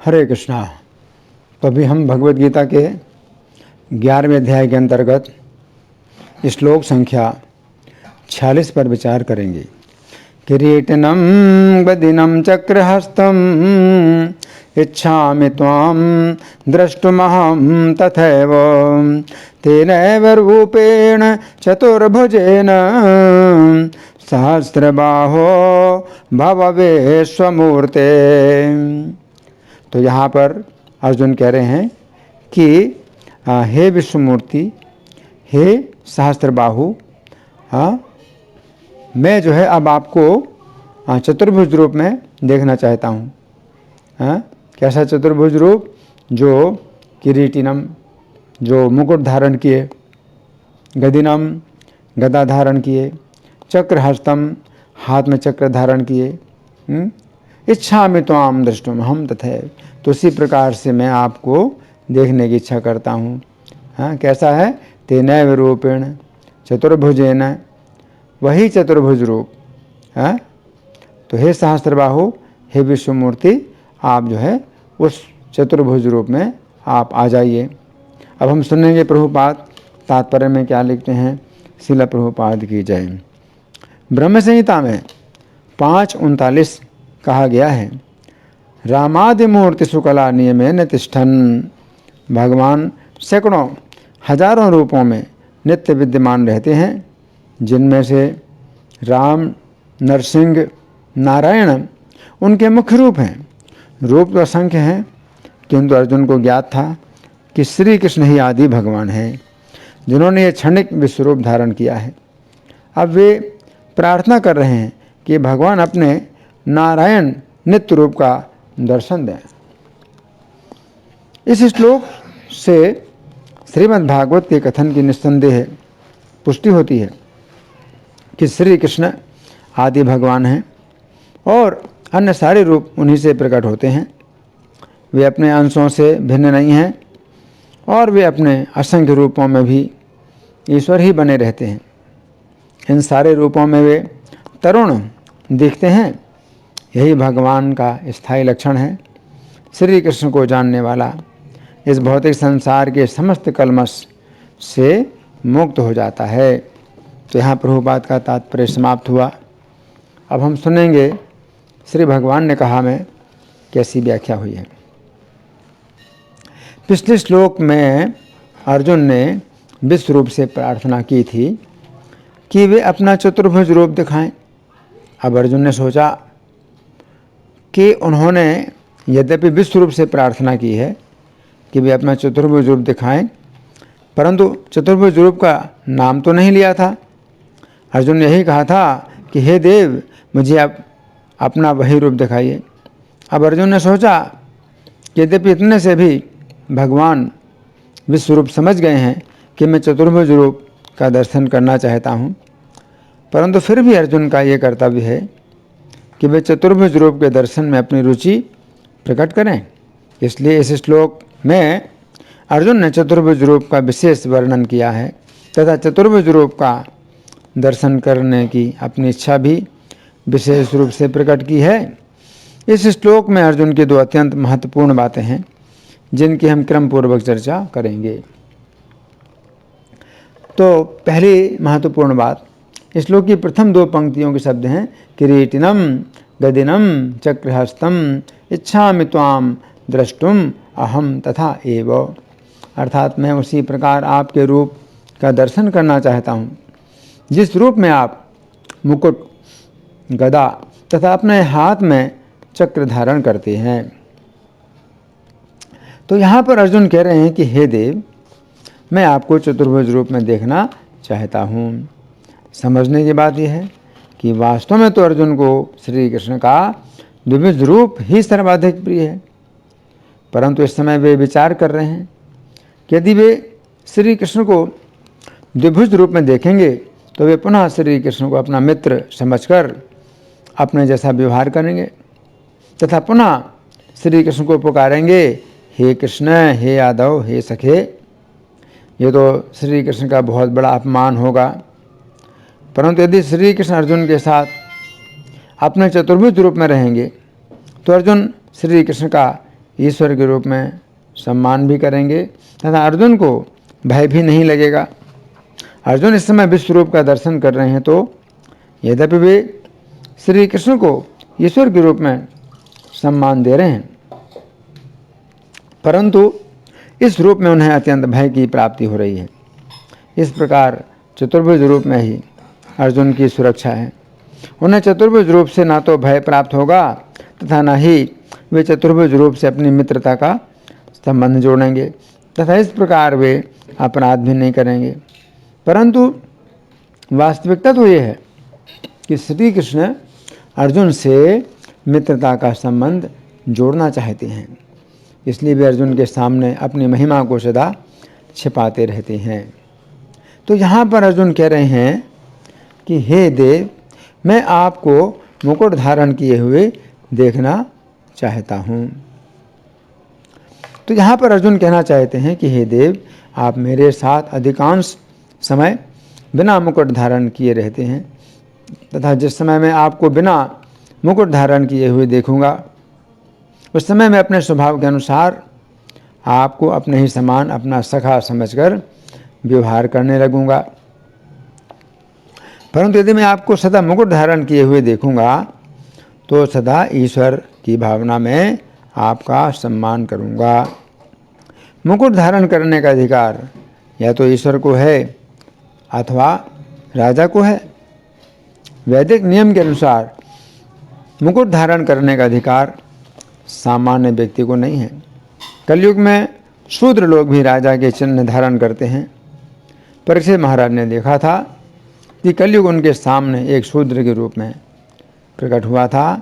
हरे कृष्णा। तो अभी हम भगवद गीता के 11वें अध्याय के अंतर्गत श्लोक संख्या 46 पर विचार करेंगे। किरीटिनं गदिनं चक्रहस्तं इच्छामि त्वां द्रष्टुमहं तथैव तेनैव रूपेण चतुर्भुजेन सहस्रबाहो भव विश्वमूर्ते। तो यहाँ पर अर्जुन कह रहे हैं कि हे विश्वमूर्ति, हे सहस्त्रबाहु, मैं जो है अब आपको चतुर्भुज रूप में देखना चाहता हूँ। कैसा चतुर्भुज रूप? जो किरीटिनम, जो मुकुट धारण किए, गदिनम, गदा धारण किए, चक्रहस्तम, हाथ में चक्र धारण किए, इच्छामि त्वां द्रष्टुमहं तथैव, तो उसी प्रकार से मैं आपको देखने की इच्छा करता हूँ। कैसा है? तेनैव रूपेण चतुर्भुजेन, वही चतुर्भुज रूप। तो हे सहस्त्रबाहु, हे विश्वमूर्ति, आप जो है उस चतुर्भुज रूप में आप आ जाइए। अब हम सुनेंगे प्रभुपाद तात्पर्य में क्या लिखते हैं। श्रील प्रभुपाद की जय। ब्रह्म संहिता में 5:39 कहा गया है, रामादि मूर्ति सुकला नियमेन तिष्ठन्। भगवान सैकड़ों हजारों रूपों में नित्य विद्यमान रहते हैं, जिनमें से राम, नरसिंह, नारायण उनके मुख्य रूप हैं। रूप तो असंख्य हैं, किंतु अर्जुन को ज्ञात था कि श्री कृष्ण ही आदि भगवान हैं, जिन्होंने ये क्षणिक विश्वरूप धारण किया है। अब वे प्रार्थना कर रहे हैं कि भगवान अपने नारायण नित्य रूप का दर्शन दें। इस श्लोक से श्रीमद् भागवत के कथन की निस्संदेह पुष्टि होती है कि श्री कृष्ण आदि भगवान हैं और अन्य सारे रूप उन्हीं से प्रकट होते हैं। वे अपने अंशों से भिन्न नहीं हैं और वे अपने असंख्य रूपों में भी ईश्वर ही बने रहते हैं। इन सारे रूपों में वे तरुण दिखते हैं, यही भगवान का स्थायी लक्षण है। श्री कृष्ण को जानने वाला इस भौतिक संसार के समस्त कलमश से मुक्त हो जाता है। तो यहाँ प्रभुपाद का तात्पर्य समाप्त हुआ। अब हम सुनेंगे श्री भगवान ने कहा में कैसी व्याख्या हुई है। पिछले श्लोक में अर्जुन ने विश्व रूप से प्रार्थना की थी कि वे अपना चतुर्भुज रूप दिखाएं। अब अर्जुन ने सोचा कि उन्होंने यद्यपि विश्व रूप से प्रार्थना की है कि वे अपना चतुर्भुज रूप दिखाएं, परंतु चतुर्भुज रूप का नाम तो नहीं लिया था। अर्जुन ने यही कहा था कि हे देव, मुझे आप अपना वही रूप दिखाइए। अब अर्जुन ने सोचा कि यद्यपि इतने से भी भगवान विश्व रूप समझ गए हैं कि मैं चतुर्भुज रूप का दर्शन करना चाहता हूँ, परंतु फिर भी अर्जुन का ये कर्तव्य है कि वे चतुर्भुज रूप के दर्शन में अपनी रुचि प्रकट करें। इसलिए इस श्लोक में अर्जुन ने चतुर्भुज रूप का विशेष वर्णन किया है तथा चतुर्भुज रूप का दर्शन करने की अपनी इच्छा भी विशेष रूप से प्रकट की है। इस श्लोक में अर्जुन की 2 अत्यंत महत्वपूर्ण बातें हैं, जिनकी हम क्रम पूर्वक चर्चा करेंगे। तो पहली महत्वपूर्ण बात, इस श्लोक की प्रथम 2 पंक्तियों के शब्द हैं किरीटिनम गदिनम चक्रहस्तम इच्छामि त्वां द्रष्टुम अहम तथा एव, अर्थात मैं उसी प्रकार आपके रूप का दर्शन करना चाहता हूँ जिस रूप में आप मुकुट, गदा तथा अपने हाथ में चक्र धारण करते हैं। तो यहाँ पर अर्जुन कह रहे हैं कि हे देव, मैं आपको चतुर्भुज रूप में देखना चाहता हूँ। समझने की बात यह है कि वास्तव में तो अर्जुन को श्री कृष्ण का द्विभुज रूप ही सर्वाधिक प्रिय है, परंतु इस समय वे विचार कर रहे हैं कि यदि वे श्री कृष्ण को द्विभुज रूप में देखेंगे तो वे पुनः श्री कृष्ण को अपना मित्र समझकर अपने जैसा व्यवहार करेंगे तथा पुनः श्री कृष्ण को पुकारेंगे, हे कृष्ण, हे यादव, हे सखे। ये तो श्री कृष्ण का बहुत बड़ा अपमान होगा। परंतु यदि श्री कृष्ण अर्जुन के साथ अपने चतुर्भुज रूप में रहेंगे तो अर्जुन श्री कृष्ण का ईश्वर के रूप में सम्मान भी करेंगे तथा अर्जुन को भय भी नहीं लगेगा। अर्जुन इस समय विश्व रूप का दर्शन कर रहे हैं, तो यद्यपि वे श्री कृष्ण को ईश्वर के रूप में सम्मान दे रहे हैं, परंतु इस रूप में उन्हें अत्यंत भय की प्राप्ति हो रही है। इस प्रकार चतुर्भुज रूप में ही अर्जुन की सुरक्षा है। उन्हें चतुर्भुज रूप से ना तो भय प्राप्त होगा तथा न ही वे चतुर्भुज रूप से अपनी मित्रता का संबंध जोड़ेंगे तथा इस प्रकार वे अपराध भी नहीं करेंगे। परंतु वास्तविकता तो ये है कि श्री कृष्ण अर्जुन से मित्रता का संबंध जोड़ना चाहते हैं, इसलिए वे अर्जुन के सामने अपनी महिमा को सदा छिपाते रहते हैं। तो यहाँ पर अर्जुन कह रहे हैं कि हे देव, मैं आपको मुकुट धारण किए हुए देखना चाहता हूँ। तो यहाँ पर अर्जुन कहना चाहते हैं कि हे देव, आप मेरे साथ अधिकांश समय बिना मुकुट धारण किए रहते हैं तथा जिस समय मैं आपको बिना मुकुट धारण किए हुए देखूंगा, उस समय मैं अपने स्वभाव के अनुसार आपको अपने ही समान अपना सखा समझकर व्यवहार करने लगूंगा। परंतु यदि मैं आपको सदा मुकुट धारण किए हुए देखूंगा तो सदा ईश्वर की भावना में आपका सम्मान करूंगा। मुकुट धारण करने का अधिकार या तो ईश्वर को है अथवा राजा को है। वैदिक नियम के अनुसार मुकुट धारण करने का अधिकार सामान्य व्यक्ति को नहीं है। कलयुग में शूद्र लोग भी राजा के चिन्ह धारण करते हैं। परीक्षित महाराज ने देखा था कि कलयुग उनके सामने एक शूद्र के रूप में प्रकट हुआ था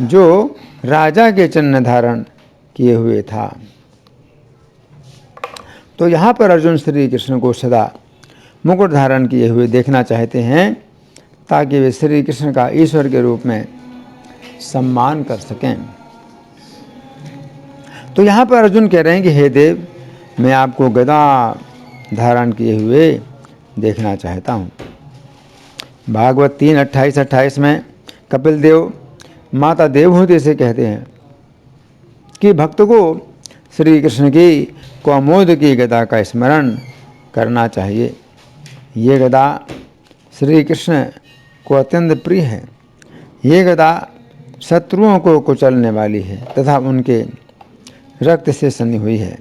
जो राजा के चिन्ह धारण किए हुए था। तो यहाँ पर अर्जुन श्री कृष्ण को सदा मुकुट धारण किए हुए देखना चाहते हैं ताकि वे श्री कृष्ण का ईश्वर के रूप में सम्मान कर सकें। तो यहाँ पर अर्जुन कह रहे हैं कि हे देव, मैं आपको गदा धारण किए हुए देखना चाहता हूँ। भागवत 3:28-28 में कपिल देव माता देवहूति से कहते हैं कि भक्त को श्री कृष्ण की कौमोद की गदा का स्मरण करना चाहिए। ये गदा श्री कृष्ण को अत्यंत प्रिय है। ये गदा शत्रुओं को कुचलने वाली है तथा उनके रक्त से सनी हुई है।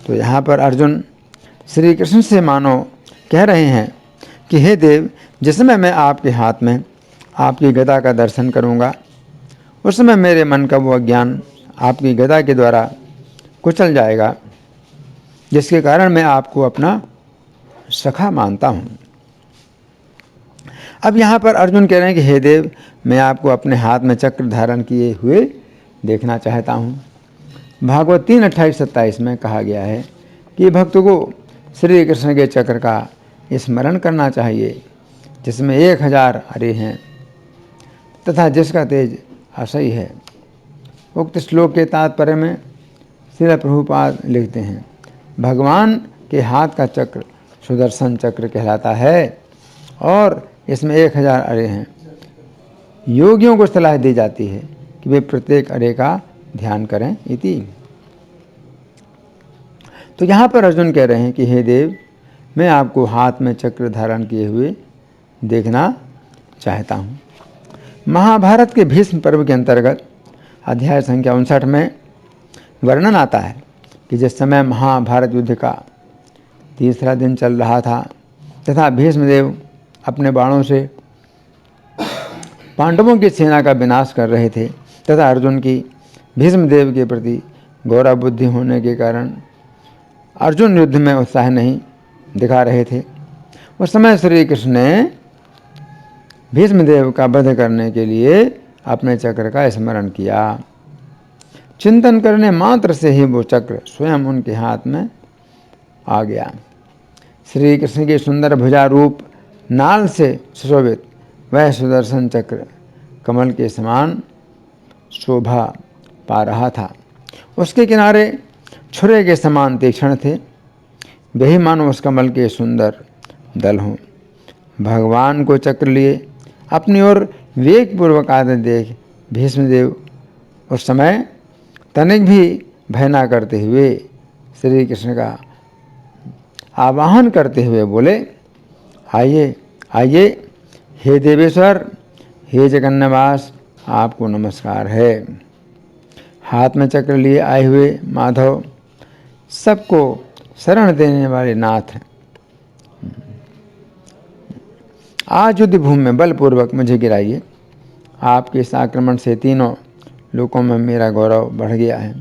तो यहाँ पर अर्जुन श्री कृष्ण से मानो कह रहे हैं कि हे देव, जिस समय मैं आपके हाथ में आपकी गदा का दर्शन करूँगा, उस समय मेरे मन का वो अज्ञान आपकी गदा के द्वारा कुचल जाएगा, जिसके कारण मैं आपको अपना सखा मानता हूँ। अब यहाँ पर अर्जुन कह रहे हैं कि हे देव, मैं आपको अपने हाथ में चक्र धारण किए हुए देखना चाहता हूँ। भागवत 3:28-27 में कहा गया है कि भक्त को श्री कृष्ण के चक्र का स्मरण करना चाहिए, जिसमें 1000 अरे हैं तथा जिसका तेज असह्य है। उक्त श्लोक के तात्पर्य में श्रील प्रभुपाद लिखते हैं, भगवान के हाथ का चक्र सुदर्शन चक्र कहलाता है और इसमें 1000 अरे हैं। योगियों को सलाह दी जाती है कि वे प्रत्येक अरे का ध्यान करें इति। तो यहाँ पर अर्जुन कह रहे हैं कि हे देव, मैं आपको हाथ में चक्र धारण किए हुए देखना चाहता हूँ। महाभारत के भीष्म पर्व के अंतर्गत अध्याय संख्या 59 में वर्णन आता है कि जिस समय महाभारत युद्ध का तीसरा दिन चल रहा था तथा भीष्मदेव अपने बाणों से पांडवों की सेना का विनाश कर रहे थे तथा अर्जुन की भीष्मदेव के प्रति गौरव बुद्धि होने के कारण अर्जुन युद्ध में उत्साह नहीं दिखा रहे थे, उस समय श्री कृष्ण ने भीष्मदेव का वध करने के लिए अपने चक्र का स्मरण किया। चिंतन करने मात्र से ही वो चक्र स्वयं उनके हाथ में आ गया। श्री कृष्ण की सुंदर भुजा रूप नाल से सुशोभित वह सुदर्शन चक्र कमल के समान शोभा पा रहा था। उसके किनारे छुरे के समान तीक्ष्ण थे, वही मानो उस कमल के सुंदर दल हों। भगवान को चक्र लिए अपनी ओर वेगपूर्वक आते देख भीष्मदेव उस समय तनिक भी भय ना करते हुए श्री कृष्ण का आवाहन करते हुए बोले, आइए आइए, हे देवेश्वर, हे जगन्नावास, आपको नमस्कार है। हाथ में चक्र लिए आए हुए माधव, सबको शरण देने वाले नाथ, आज युद्ध भूमि में बलपूर्वक मुझे गिराइए। आपके इस आक्रमण से तीनों लोकों में मेरा गौरव बढ़ गया है।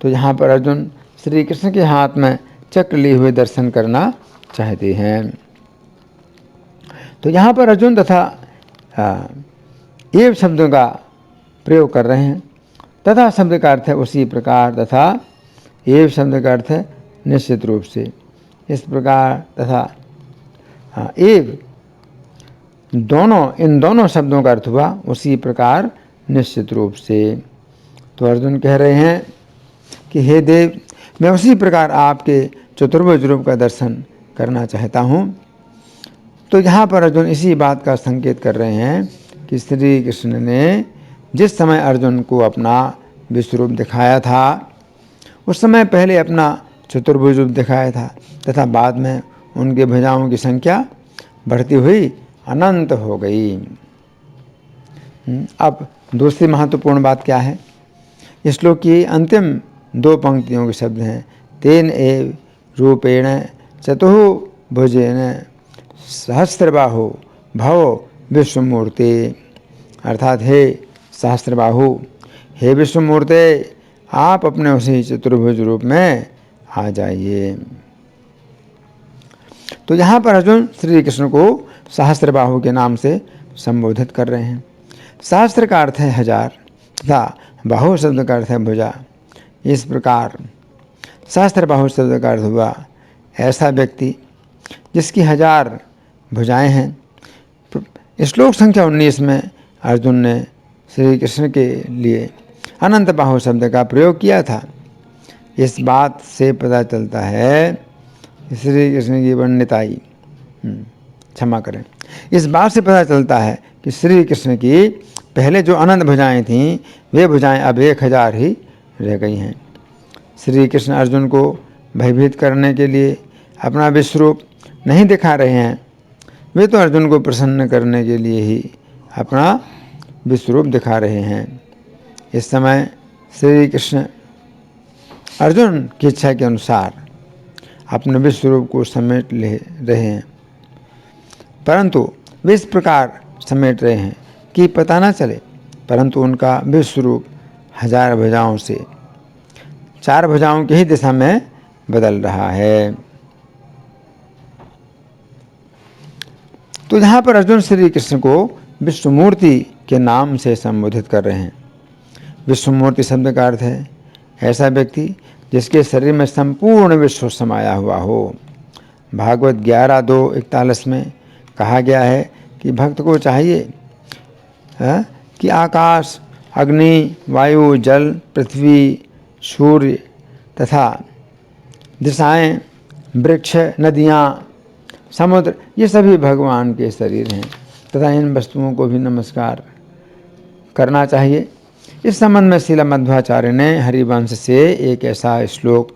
तो यहाँ पर अर्जुन श्री कृष्ण के हाथ में चक्र लिए हुए दर्शन करना चाहते हैं। तो यहाँ पर अर्जुन तथा एव शब्दों का प्रयोग कर रहे हैं। तथा शब्द का अर्थ है उसी प्रकार, तथा एव शब्द का अर्थ है निश्चित रूप से। इस प्रकार तथा एव इन दोनों शब्दों का अर्थ हुआ उसी प्रकार, निश्चित रूप से। तो अर्जुन कह रहे हैं कि हे देव, मैं उसी प्रकार आपके चतुर्भुज रूप का दर्शन करना चाहता हूँ। तो यहाँ पर अर्जुन इसी बात का संकेत कर रहे हैं कि श्री कृष्ण ने जिस समय अर्जुन को अपना विश्वरूप दिखाया था, उस समय पहले अपना चतुर्भुज रूप दिखाया था, तथा बाद में उनके भुजाओं की संख्या बढ़ती हुई अनंत हो गई। अब दूसरी महत्वपूर्ण बात क्या है? इस श्लोक की अंतिम दो पंक्तियों के शब्द हैं, तेन एव रूपेण चतुर्भुजेन सहस्रबाहु भव विश्वमूर्ते। अर्थात हे सहस्रबाहु, हे विश्वमूर्ते, आप अपने उसी चतुर्भुज रूप में आ जाइए। तो यहाँ पर अर्जुन श्री कृष्ण को सहस्रबाहु के नाम से संबोधित कर रहे हैं। सहस्त्र का अर्थ है हजार तथा बाहु शब्द का अर्थ है भुजा। इस प्रकार सहस्त्रबाहु शब्द का अर्थ हुआ ऐसा व्यक्ति जिसकी 1000 भुजाएं हैं। श्लोक संख्या 19 में अर्जुन ने श्री कृष्ण के लिए अनंत बाहु शब्द का प्रयोग किया था। इस बात से पता चलता है श्री कृष्ण की वन्यताई, क्षमा करें, इस बात से पता चलता है कि श्री कृष्ण की पहले जो अनंत भुजाएं थीं, वे भुजाएं अब 1000 ही रह गई हैं। श्री कृष्ण अर्जुन को भयभीत करने के लिए अपना विश्वरूप नहीं दिखा रहे हैं, वे तो अर्जुन को प्रसन्न करने के लिए ही अपना विश्वरूप दिखा रहे हैं। इस समय श्री कृष्ण अर्जुन की इच्छा के अनुसार अपने विश्वरूप को समेट ले रहे हैं, परंतु वे इस प्रकार समेट रहे हैं कि पता न चले, परंतु उनका विश्वरूप 1000 भुजाओं से 4 भुजाओं की ही दिशा में बदल रहा है। तो यहाँ पर अर्जुन श्री कृष्ण को विश्वमूर्ति के नाम से संबोधित कर रहे हैं। विश्वमूर्ति शब्द का अर्थ है ऐसा व्यक्ति जिसके शरीर में संपूर्ण विश्व समाया हुआ हो। भागवत 11:2-41 में कहा गया है कि भक्त को चाहिए कि आकाश, अग्नि, वायु, जल, पृथ्वी, सूर्य तथा दिशाएं, वृक्ष, नदियाँ, समुद्र, ये सभी भगवान के शरीर हैं तथा इन वस्तुओं को भी नमस्कार करना चाहिए। इस संबंध में श्रील मध्वाचार्य ने हरिवंश से एक ऐसा श्लोक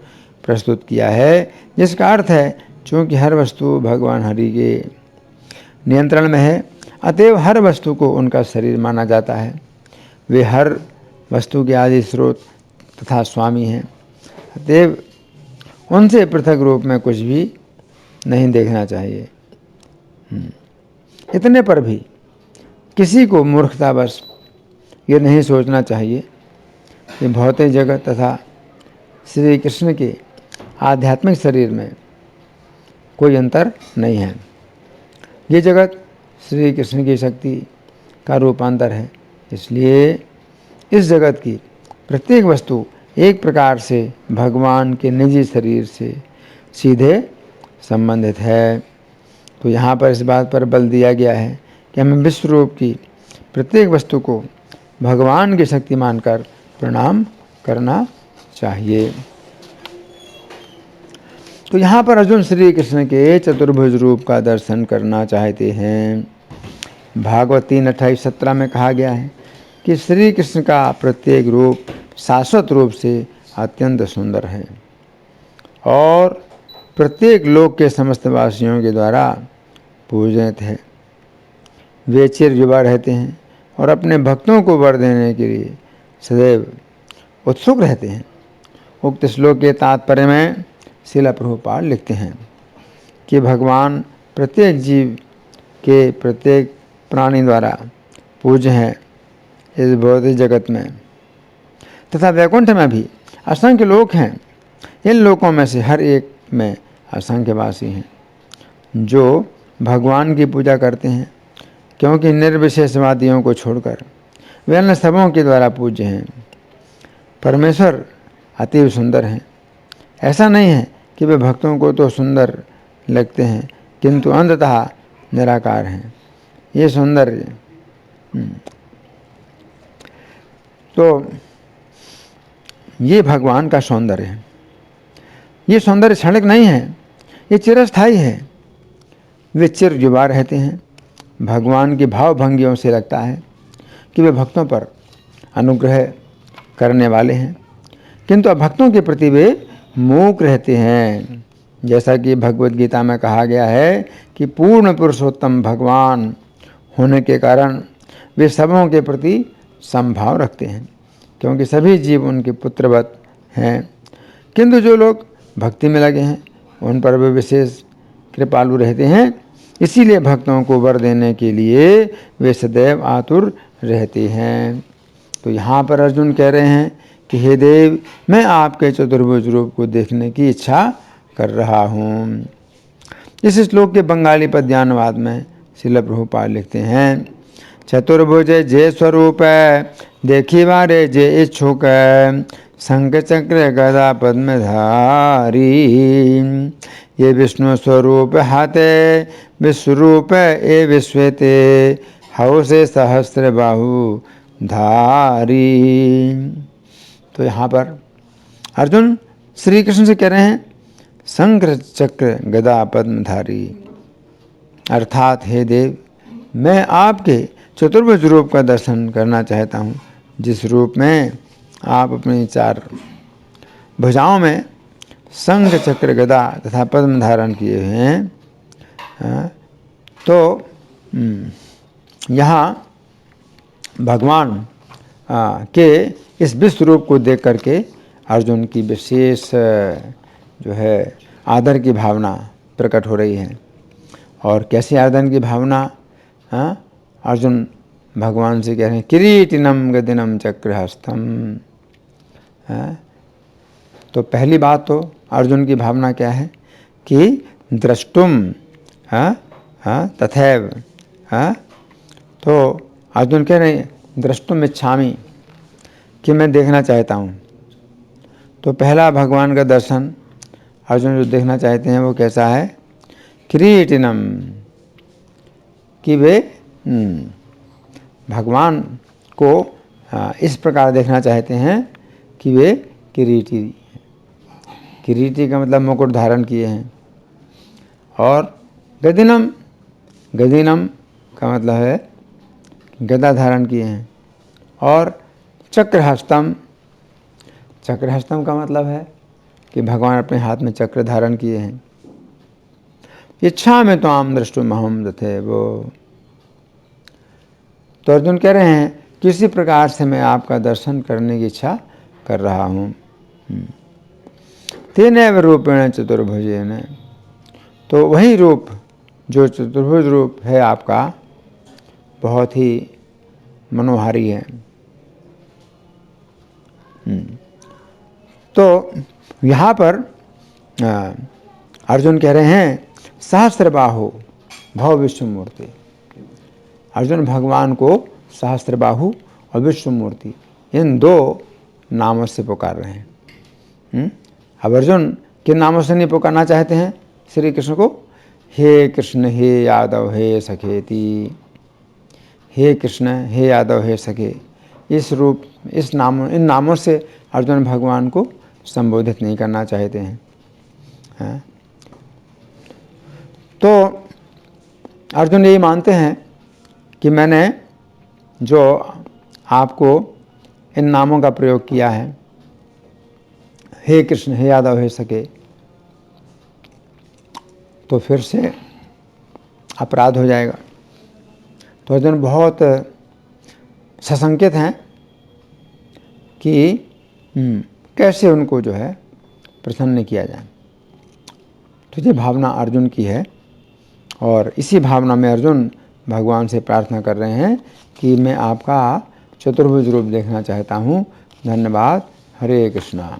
प्रस्तुत किया है जिसका अर्थ है, चूँकि हर वस्तु भगवान हरि के नियंत्रण में है, अतएव हर वस्तु को उनका शरीर माना जाता है। वे हर वस्तु के आदि स्रोत तथा स्वामी हैं, अतएव उनसे पृथक रूप में कुछ भी नहीं देखना चाहिए। इतने पर भी किसी को मूर्खतावश ये नहीं सोचना चाहिए कि भौतिक जगत तथा श्री कृष्ण के आध्यात्मिक शरीर में कोई अंतर नहीं है। ये जगत श्री कृष्ण की शक्ति का रूपांतर है, इसलिए इस जगत की प्रत्येक वस्तु एक प्रकार से भगवान के निजी शरीर से सीधे संबंधित है। तो यहाँ पर इस बात पर बल दिया गया है कि हमें विश्व रूप की प्रत्येक वस्तु को भगवान की शक्ति मानकर प्रणाम करना चाहिए। तो यहाँ पर अर्जुन श्री कृष्ण के चतुर्भुज रूप का दर्शन करना चाहते हैं। भागवत 3:28-17 में कहा गया है कि श्री कृष्ण का प्रत्येक रूप शाश्वत रूप से अत्यंत सुंदर है और प्रत्येक लोक के समस्त वासियों के द्वारा पूजित है। वे चिर युवा रहते हैं और अपने भक्तों को वर देने के लिए सदैव उत्सुक रहते हैं। उक्त श्लोक के तात्पर्य में श्रील प्रभुपाद लिखते हैं कि भगवान प्रत्येक जीव के प्रत्येक प्राणी द्वारा पूज्य हैं इस भौतिक जगत में तथा वैकुंठ में भी असंख्य लोक हैं। इन लोकों में से हर एक में असंख्य वासी हैं जो भगवान की पूजा करते हैं, क्योंकि निर्विशेषवादियों को छोड़कर वे अन्य सबों के द्वारा पूज्य हैं। परमेश्वर अति सुंदर हैं। ऐसा नहीं है कि वे भक्तों को तो सुंदर लगते हैं किंतु अंततः निराकार हैं। ये सौंदर्य तो ये भगवान का सौंदर्य है। ये सौंदर्य क्षणिक नहीं है, ये चिरस्थायी है। वे चिर युवा रहते हैं। भगवान की भावभंगियों से लगता है कि वे भक्तों पर अनुग्रह करने वाले हैं, किंतु भक्तों के प्रति वे मूक रहते हैं। जैसा कि भगवद गीता में कहा गया है कि पूर्ण पुरुषोत्तम भगवान होने के कारण वे सबों के प्रति समभाव रखते हैं, क्योंकि सभी जीव उनके पुत्रवत हैं। किंतु जो लोग भक्ति में लगे हैं उन पर वे विशेष कृपालु रहते हैं। इसीलिए भक्तों को वर देने के लिए वे सदैव आतुर रहते हैं। तो यहाँ पर अर्जुन कह रहे हैं कि हे देव, मैं आपके चतुर्भुज रूप को देखने की इच्छा कर रहा हूँ। इस श्लोक के बंगाली पद्यानुवाद में श्रील प्रभुपाद लिखते हैं, चतुर्भुज जे स्वरूप देखी बारे जे इच्छुक शंख चक्र गदा पद्मधारी ये विष्णु स्वरूप हाथे विश्वरूप ए विश्वेते हव से सहस्र बाहु धारी। तो यहाँ पर अर्जुन श्री कृष्ण से कह रहे हैं शंख चक्र गदा पद्मधारी, अर्थात हे देव, मैं आपके चतुर्भुज रूप का दर्शन करना चाहता हूँ, जिस रूप में आप अपनी चार भुजाओं में शंख चक्र गदा तथा पद्म धारण किए हुए हैं। तो यहाँ भगवान के इस विश्व रूप को देख करके अर्जुन की विशेष जो है आदर की भावना प्रकट हो रही है। और कैसी आदर की भावना? अर्जुन भगवान से कह रहे हैं किरीटिनम गदिनम चक्रहस्तम। तो पहली बात तो अर्जुन की भावना क्या है कि द्रष्टुम तथैव। तो अर्जुन कह रहे हैं द्रष्टुम इच्छामि, कि मैं देखना चाहता हूँ। तो पहला भगवान का दर्शन अर्जुन जो देखना चाहते हैं वो कैसा है? किरीटिनम, कि वे भगवान को इस प्रकार देखना चाहते हैं कि वे किरीटी, किरीटी का मतलब मुकुट धारण किए हैं। और गदिनम, गदिनम का मतलब है गदा धारण किए हैं। और चक्रहस्तम, चक्रहस्तम का मतलब है कि भगवान अपने हाथ में चक्र धारण किए हैं। इच्छा में तो आम दृष्टुम अहम तथे वो। तो अर्जुन कह रहे हैं किसी प्रकार से मैं आपका दर्शन करने की इच्छा कर रहा हूँ। तेनैव रूपेण चतुर्भुजेन, तो वही रूप जो चतुर्भुज रूप है आपका बहुत ही मनोहारी है। तो यहाँ पर अर्जुन कह रहे हैं सहस्त्रबाहु भव विश्वमूर्ति। अर्जुन भगवान को सहस्त्रबाहु और विश्वमूर्ति इन दो नामों से पुकार रहे हैं। अब अर्जुन किन नामों से नहीं पुकारना चाहते हैं श्री कृष्ण को? हे कृष्ण हे यादव हे सखेति। हे कृष्ण हे यादव हे सखे, इस रूप इस नामों इन नामों से अर्जुन भगवान को संबोधित नहीं करना चाहते हैं। तो अर्जुन यही मानते हैं कि मैंने जो आपको इन नामों का प्रयोग किया है, हे कृष्ण, हे यादव, हे सके, तो फिर से अपराध हो जाएगा। तो अर्जुन बहुत सशंकित हैं कि कैसे उनको जो है प्रसन्न किया जाए। तो ये भावना अर्जुन की है और इसी भावना में अर्जुन भगवान से प्रार्थना कर रहे हैं कि मैं आपका चतुर्भुज रूप देखना चाहता हूँ। धन्यवाद। हरे कृष्णा।